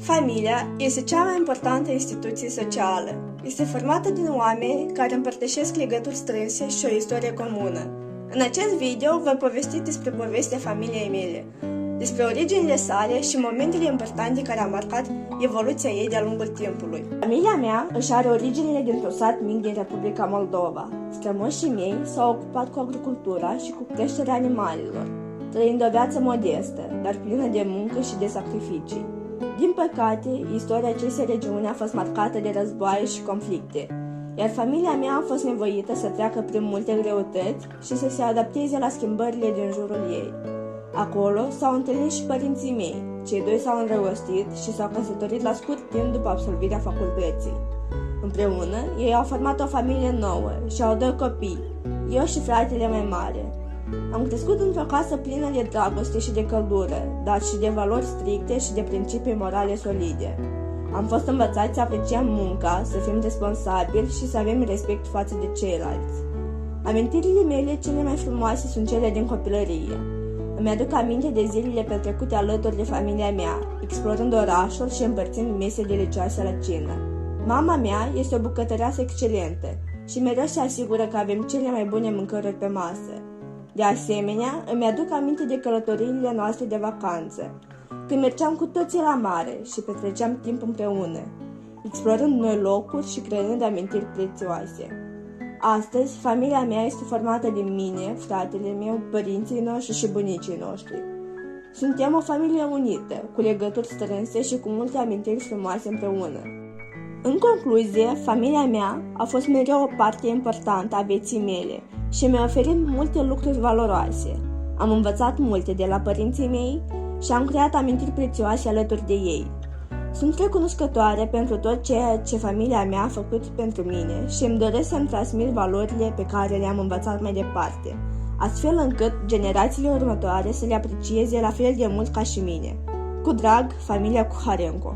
Familia este cea mai importantă instituție socială. Este formată din oameni care împărtășesc legături strânse și o istorie comună. În acest video voi povesti despre povestea familiei mele, despre originile sale și momentele importante care au marcat evoluția ei de-a lungul timpului. Familia mea își are originile dintr-un sat mic din Republica Moldova. Strămoșii mei s-au ocupat cu agricultura și cu creșterea animalelor, trăind o viață modestă, dar plină de muncă și de sacrificii. Din păcate, istoria acestei regiuni a fost marcată de războaie și conflicte, iar familia mea a fost nevoită să treacă prin multe greutăți și să se adapteze la schimbările din jurul ei. Acolo s-au întâlnit și părinții mei. Cei doi s-au îndrăgostit și s-au căsătorit la scurt timp după absolvirea facultății. Împreună, ei au format o familie nouă și au 2 copii, eu și fratele mai mare. Am crescut într-o casă plină de dragoste și de căldură, dar și de valori stricte și de principii morale solide. Am fost învățați să apreciem munca, să fim responsabili și să avem respect față de ceilalți. Amintirile mele cele mai frumoase sunt cele din copilărie. Îmi aduc aminte de zilele petrecute alături de familia mea, explorând orașul și împărțind mese delicioase la cină. Mama mea este o bucătăreasă excelentă și mereu se asigură că avem cele mai bune mâncăruri pe masă. De asemenea, îmi aduc aminte de călătoriile noastre de vacanță, când mergeam cu toții la mare și petreceam timp împreună, explorând noi locuri și creând amintiri prețioase. Astăzi, familia mea este formată din mine, fratele meu, părinții noștri și bunicii noștri. Suntem o familie unită, cu legături strânse și cu multe amintiri frumoase împreună. În concluzie, familia mea a fost mereu o parte importantă a vieții mele și mi-a oferit multe lucruri valoroase. Am învățat multe de la părinții mei și am creat amintiri prețioase alături de ei. Sunt recunoscătoare pentru tot ceea ce familia mea a făcut pentru mine și îmi doresc să-mi transmit valorile pe care le-am învățat mai departe, astfel încât generațiile următoare să le aprecieze la fel de mult ca și mine. Cu drag, familia Cuharenco.